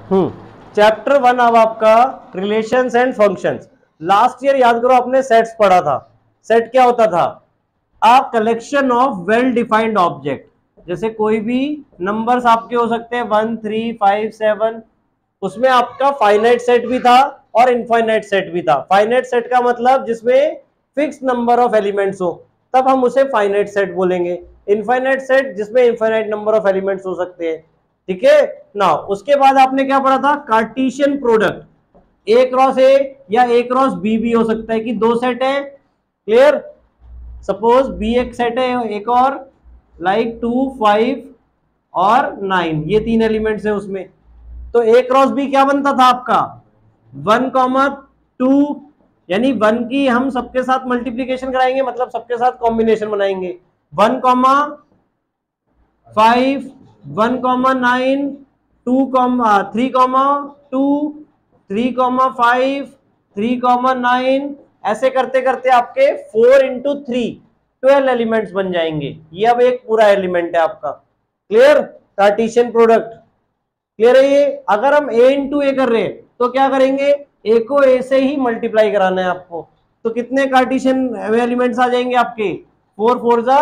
Chapter 1 अब आपका relations and functions. Last year याद करो आपने सेट्स पढ़ा था। सेट क्या होता था? A collection of well defined object. जैसे कोई भी नंबर्स आपके हो सकते हैं 1 3 5 7, उसमें आपका फाइनाइट सेट भी था और इनफाइनाइट सेट भी था। फाइनाइट सेट का मतलब जिसमें फिक्स नंबर ऑफ एलिमेंट्स हो, तब हम उसे फाइनाइट सेट बोलेंगे। इनफाइनाइट सेट जिसमें इनफाइनाइट नंबर ऑफ एलिमेंट्स हो सकते हैं। ठीक है ना। उसके बाद आपने क्या पढ़ा था? Cartesian product. ए क्रॉस ए या ए क्रॉस बी भी हो सकता है कि दो सेट है। क्लियर? सपोज बी एक सेट है एक और, लाइक 2 5 और 9, ये 3 एलिमेंट्स है उसमें। तो ए क्रॉस बी क्या बनता था आपका? 1,2, यानी 1 की हम सबके साथ मल्टीप्लीकेशन कराएंगे, मतलब सबके साथ कॉम्बिनेशन बनाएंगे। 1,5 1,9 3,2 3,5 3,9, ऐसे करते करते आपके 4 इंटू 3 12 एलिमेंट्स बन जाएंगे। ये अब एक पूरा एलिमेंट है आपका। क्लियर? कार्टेशियन प्रोडक्ट क्लियर है ये। अगर हम ए इंटू ए कर रहे हैं तो क्या करेंगे? ए को ए से ही मल्टीप्लाई कराना है आपको। तो कितने कार्टेशियन एलिमेंट्स आ जाएंगे आपके? 4 4 जा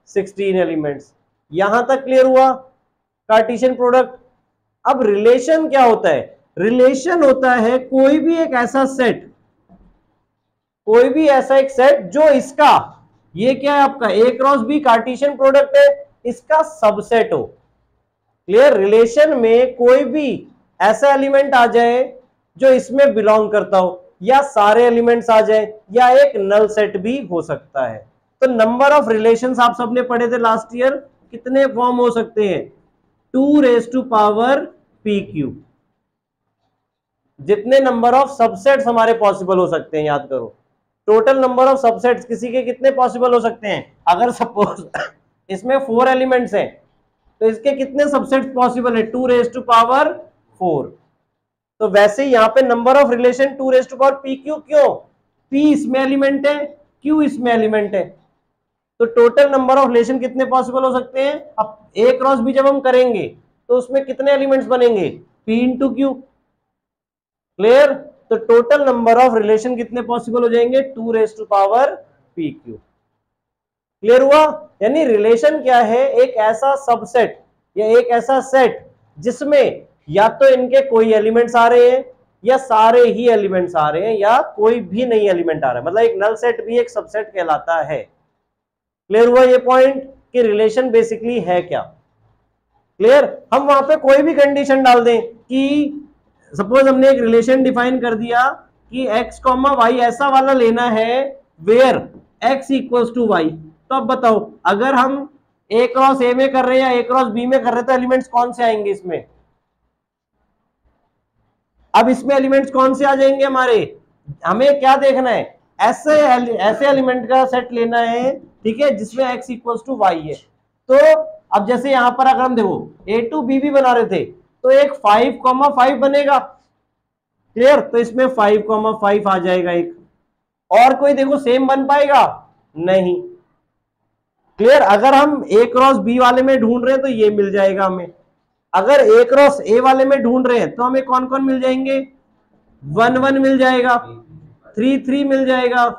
16 एलिमेंट्स। यहां तक क्लियर हुआ कार्टेशियन प्रोडक्ट। अब रिलेशन क्या होता है? रिलेशन होता है कोई भी एक ऐसा सेट, कोई भी ऐसा एक सेट जो इसका, ये क्या है आपका ए क्रॉस बी कार्टेशियन प्रोडक्ट है, इसका सबसेट हो। क्लियर? रिलेशन में कोई भी ऐसा एलिमेंट आ जाए जो इसमें बिलोंग करता हो, या सारे एलिमेंट्स आ जाए, या एक नल सेट भी हो सकता है। तो नंबर ऑफ रिलेशंस आप सबने पढ़े थे लास्ट ईयर, कितने फॉर्म हो सकते हैं? 2 raise to power p q. जितने नंबर ऑफ सबसेट्स हमारे पॉसिबल हो सकते हैं, याद करो। टोटल नंबर ऑफ सबसेट्स किसी के कितने पॉसिबल हो सकते हैं? अगर सपोज इसमें 4 एलिमेंट्स हैं तो इसके कितने सबसेट्स पॉसिबल है? 2 रेज टू पावर 4। तो वैसे यहां पे number of relation 2 raise to power p q. क्यों? पी इसमें एलिमेंट है, क्यू इसमें एलिमेंट है। तो टोटल नंबर ऑफ रिलेशन कितने पॉसिबल हो सकते हैं? अब ए क्रॉस बी जब हम करेंगे तो उसमें कितने एलिमेंट्स बनेंगे? P into q. क्लियर? तो टोटल नंबर ऑफ रिलेशन कितने पॉसिबल हो जाएंगे? 2 raise to power p q. Clear हुआ? यानी रिलेशन क्या है? एक ऐसा सबसेट या एक ऐसा सेट जिसमें या तो इनके कोई एलिमेंट्स आ रहे हैं, या सारे ही एलिमेंट्स आ रहे हैं, या कोई भी नहीं एलिमेंट आ रहा है। मतलब एक नल सेट भी एक सबसेट कहलाता है। क्लियर हुआ ये पॉइंट कि रिलेशन बेसिकली है क्या? क्लियर? हम वहां पे कोई भी कंडीशन डाल दें कि सपोज हमने एक रिलेशन डिफाइन कर दिया कि x, y ऐसा वाला लेना है where x equals to y। तो अब बताओ, अगर हम a क्रॉस a में कर रहे हैं या a क्रॉस b में कर रहे हैं तो एलिमेंट्स कौन से आएंगे इसमें? अब इसमें एलिमेंट्स कौन से आ जाएंगे हमारे? हमें क्या देखना है? ऐसे एलिमेंट का सेट लेना है, ठीक है, जिसमें x इक्वल्स टू y है। तो अब जैसे यहां पर अगर हम देखो a टू b भी बना रहे थे तो एक 5,5 बनेगा। क्लियर? तो इसमें 5,5 आ जाएगा एक। और कोई देखो सेम बन पाएगा? नहीं। क्लियर? अगर हम ए क्रॉस बी वाले में ढूंढ रहे हैं तो ये मिल जाएगा हमें। अगर ए क्रॉस ए वाले में ढूंढ रहे हैं तो हमें कौन कौन मिल जाएंगे? 1 1 मिल जाएगा, 3 3 मिल जाएगा,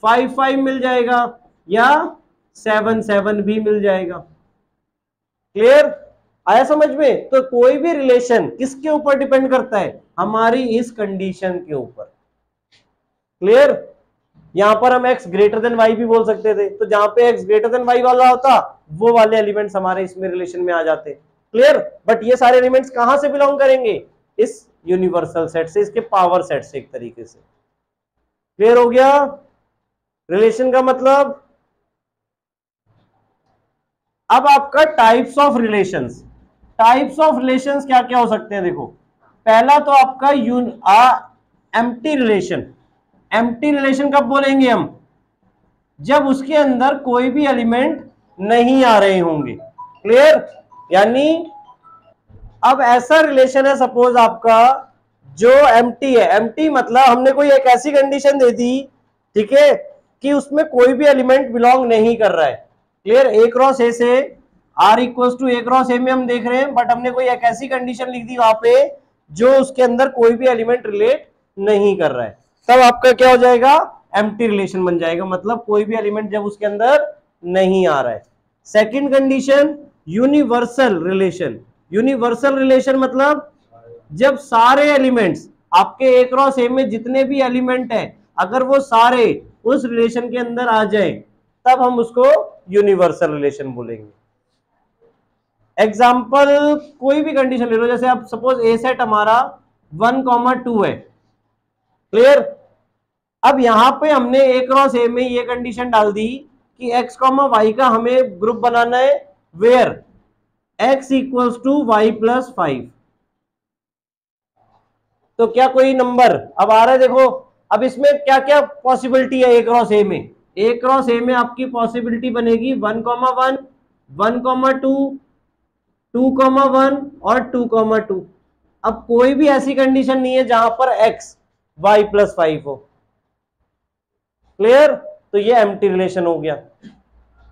5 5 मिल जाएगा, या 7 7 भी मिल जाएगा। क्लियर? आया समझ में? तो कोई भी रिलेशन किसके ऊपर डिपेंड करता है? हमारी इस कंडीशन के ऊपर। क्लियर? यहां पर हम x ग्रेटर देन y भी बोल सकते थे, तो जहां पे x ग्रेटर देन y वाला होता वो वाले एलिमेंट्स हमारे इसमें रिलेशन में आ जाते। क्लियर? बट ये सारे एलिमेंट्स कहां से बिलोंग करेंगे? इस यूनिवर्सल सेट से, इसके पावर सेट से एक तरीके से। क्लियर हो गया रिलेशन का मतलब? अब आपका types of relations. Types of relations क्या क्या हो सकते हैं? देखो, पहला तो आपका एम्प्टी रिलेशन। एम्प्टी रिलेशन कब बोलेंगे हम? जब उसके अंदर कोई भी एलिमेंट नहीं आ रहे होंगे। क्लियर? यानी अब ऐसा रिलेशन है सपोज आपका जो एम्प्टी है। एम्प्टी मतलब हमने कोई एक ऐसी कंडीशन दे दी, ठीक है, कि उसमें कोई भी एलिमेंट बिलोंग नहीं कर रहा है। क्लियर? ए क्रॉस ए से R equals to a cross a में हम देख रहे हैं, बट हमने कोई एक ऐसी कंडीशन लिख दी वहां पे जो उसके अंदर कोई भी एलिमेंट रिलेट नहीं कर रहा है, तब आपका क्या हो जाएगा, एम्प्टी रिलेशन बन जाएगा, मतलब कोई भी एलिमेंट जब उसके अंदर नहीं आ रहा है। Second condition universal relation. Universal relation मतलब जब सारे एलिमेंट्स आपके ए क्रॉस ए में जितने भी एलिमेंट हैं, अगर वो सारे उस रिलेशन के अंदर आ जाए, तब हम उसको यूनिवर्सल रिलेशन बोलेंगे। एग्जाम्पल कोई भी कंडीशन ले लो, जैसे आप सपोज ए सेट हमारा 1,2 है, क्लियर। अब यहां पे हमने ए क्रॉस ए में ये कंडीशन डाल दी कि x, y का हमें ग्रुप बनाना है where x equals to y plus 5। तो क्या कोई नंबर अब आ रहा है, देखो अब इसमें क्या क्या पॉसिबिलिटी है ए क्रॉस ए में। ए क्रॉस ए में आपकी पॉसिबिलिटी बनेगी 1,1, 1,2, 2,1 और 2,2। अब कोई भी ऐसी कंडीशन नहीं है जहां पर x y प्लस 5 हो, क्लियर। तो ये एम्प्टी रिलेशन हो गया,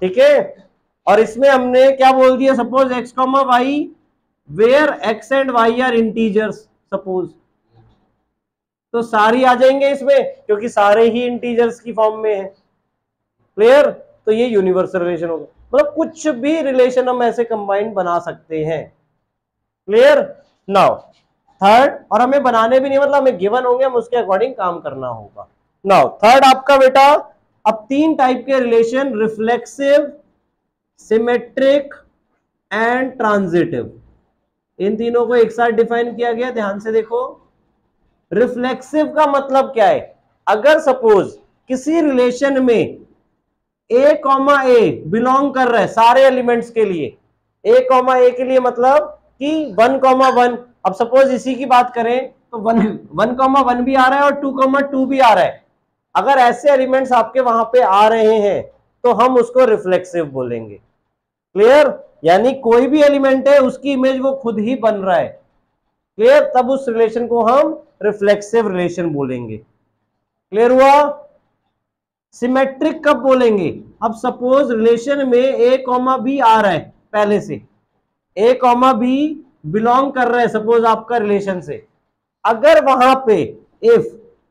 ठीक है। और इसमें हमने क्या बोल दिया, suppose x, y where x and y are integers, suppose, तो सारी आ जाएंगे इसमें क्योंकि सारे ही इंटीजर्स की फॉर्म में है, क्लियर। तो ये यूनिवर्सल रिलेशन होगा, मतलब कुछ भी रिलेशन हम ऐसे कंबाइन बना सकते हैं, क्लियर। नाउ थर्ड, और हमें बनाने भी नहीं, मतलब हमें गिवन होंगे, हम उसके अकॉर्डिंग काम करना होगा। नाउ थर्ड आपका बेटा, अब 3 टाइप के relation, reflexive, symmetric and transitive, इन तीनों को एक साथ डिफाइन किया गया। ध्यान से देखो, रिफ्लेक्सिव का मतलब क्या है, अगर सपोज किसी रिलेशन में a, बिलोंग कर रहा है सारे एलिमेंट्स के लिए, a, के लिए मतलब कि 1,1। अब सपोज इसी की बात करें तो 1,1 भी आ रहा है और 2,2 भी आ रहा है। अगर ऐसे एलिमेंट्स आपके वहां पे आ रहे हैं तो हम उसको रिफ्लेक्सिव बोलेंगे, क्लियर। यानी कोई भी एलिमेंट है उसकी इमेज वो खुद ही बन रहा है, क्लियर, तब उस रिलेशन को हम रिफ्लेक्सिव रिलेशन बोलेंगे, क्लियर हुआ। सिमेट्रिक कब बोलेंगे, अब सपोज रिलेशन में a, b आ रहा है पहले से, a, b बिलोंग कर रहा है सपोज आपका रिलेशन से, अगर वहां पे इफ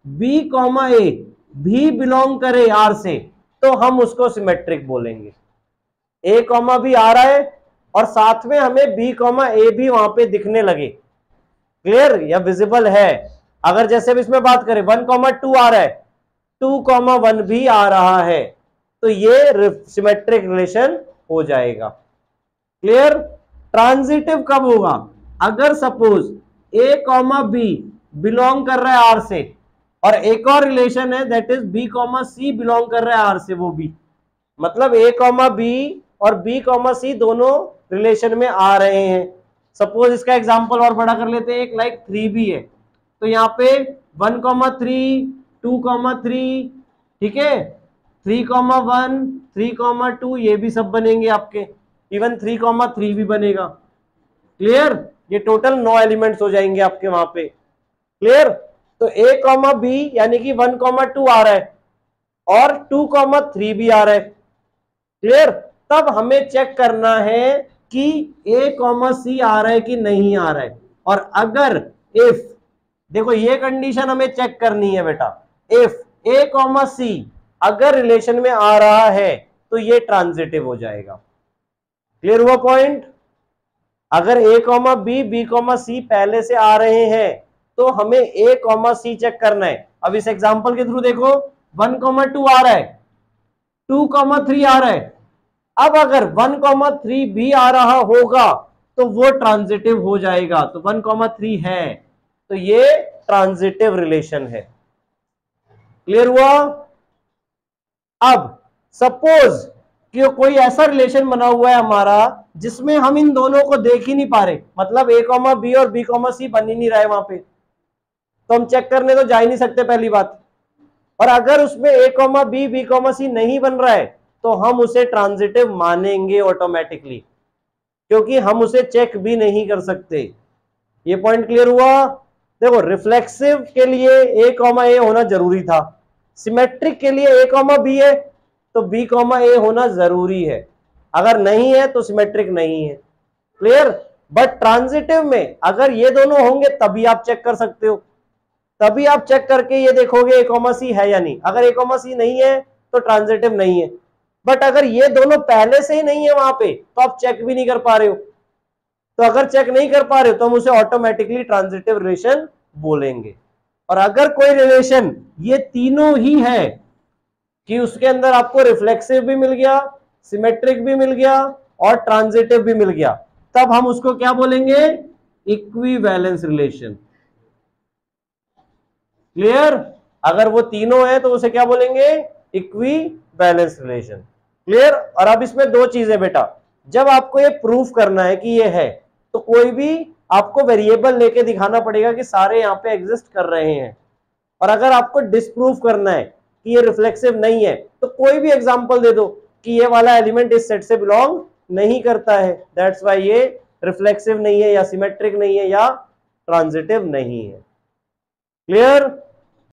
b, a भी बिलोंग करे r से, तो हम उसको सिमेट्रिक बोलेंगे। a, b आ रहा है और साथ में हमें b, a भी वहां पे दिखने लगे, क्लियर, या विजिबल है। अगर जैसे भी इसमें बात करें 1,2 आ रहा है, 2,1 भी आ रहा है, तो ये सिमेट्रिक रिलेशन हो जाएगा, क्लियर। ट्रांजिटिव कब होगा, अगर सपोज a, b बिलोंग कर रहा है r से, और एक और रिलेशन है that is b, c belong कर रहा है r से, वो भी मतलब a, b और b, c दोनों रिलेशन में आ रहे हैं। सपोज इसका एग्जांपल और बड़ा कर लेते हैं, एक लाइक 3 भी है, तो यहाँ पे 1,3, 2,3, ठीक है, 3,1, 3,2 ये भी सब बनेंगे आपके, इवन 3,3 भी बनेगा, क्लियर। ये टोटल 9 एलिमेंट्स हो जाएंगे आपके वहां पे, क्लियर। तो a, b यानी कि 1,2 आ रहा है और 2,3 भी आ रहा है, क्लियर। तब हमें चेक करना है कि a, c आ रहा है कि नहीं आ रहा है, और अगर इफ, देखो ये कंडीशन हमें चेक करनी है बेटा, इफ a, c अगर रिलेशन में आ रहा है तो ये ट्रांजिटिव हो जाएगा, क्लियर हुआ पॉइंट। अगर a, b, b, c पहले से आ रहे हैं तो हमें a, c चेक करना है। अब इस एग्जांपल के थ्रू देखो, 1,2 आ रहा है, 2,3 आ रहा है, अब अगर 1,3 भी आ रहा होगा तो वो ट्रांजिटिव हो जाएगा, तो 1,3 है तो ये ट्रांजिटिव रिलेशन है, क्लियर हुआ। अब सपोज कि कोई ऐसा रिलेशन बना हुआ है हमारा जिसमें हम इन दोनों को देख ही नहीं पा रहे, मतलब a, b और b, c बन ही नहीं रहा है वहां पे, तो हम चेक करने तो जा ही नहीं सकते पहली बात। और अगर उसमें a, b, b, c नहीं बन रहा है तो हम उसे ट्रांजिटिव मानेंगे ऑटोमेटिकली, क्योंकि हम उसे चेक भी नहीं कर सकते। ये पॉइंट क्लियर हुआ। देखो रिफ्लेक्सिव के लिए a, a होना जरूरी था, सिमेट्रिक के लिए a, b है तो b, a होना जरूरी है, अगर नहीं है तो सिमेट्रिक नहीं है, क्लियर। बट ट्रांजिटिव में अगर ये दोनों होंगे तभी आप चेक कर सकते हो, तभी आप चेक करके ये देखोगे ए कॉमा सी है या नहीं। अगर ए कॉमा सी नहीं है तो ट्रांजिटिव नहीं है। बट अगर ये दोनों पहले से ही नहीं है वहां पे तो आप चेक भी नहीं कर पा रहे हो। तो अगर चेक नहीं कर पा रहे हो तो हम उसे ऑटोमेटिकली ट्रांजिटिव रिलेशन बोलेंगे। और अगर कोई रिलेशन ये तीनों ही है कि उसके अंदर आपको रिफ्लेक्सिव भी मिल गया, सिमेट्रिक भी मिल गया और ट्रांजिटिव भी मिल गया, तब हम उसको क्या बोलेंगे? Equivalence relation. क्लियर? अगर वो तीनों है तो उसे क्या बोलेंगे? Equivalence relation. क्लियर? और अब इसमें दो चीजें बेटा, जब आपको ये प्रूफ करना है कि ये है तो कोई भी आपको वेरिएबल लेके दिखाना पड़ेगा कि सारे यहां पे एग्जिस्ट कर रहे हैं। और अगर आपको डिस्प्रूव करना है कि ये रिफ्लेक्सिव नहीं है तो कोई भी एग्जांपल दे दो कि ये वाला एलिमेंट इस सेट से बिलोंग नहीं करता है, दैट्स व्हाई ये रिफ्लेक्सिव नहीं है या सिमेट्रिक नहीं है या ट्रांजिटिव नहीं है। क्लियर?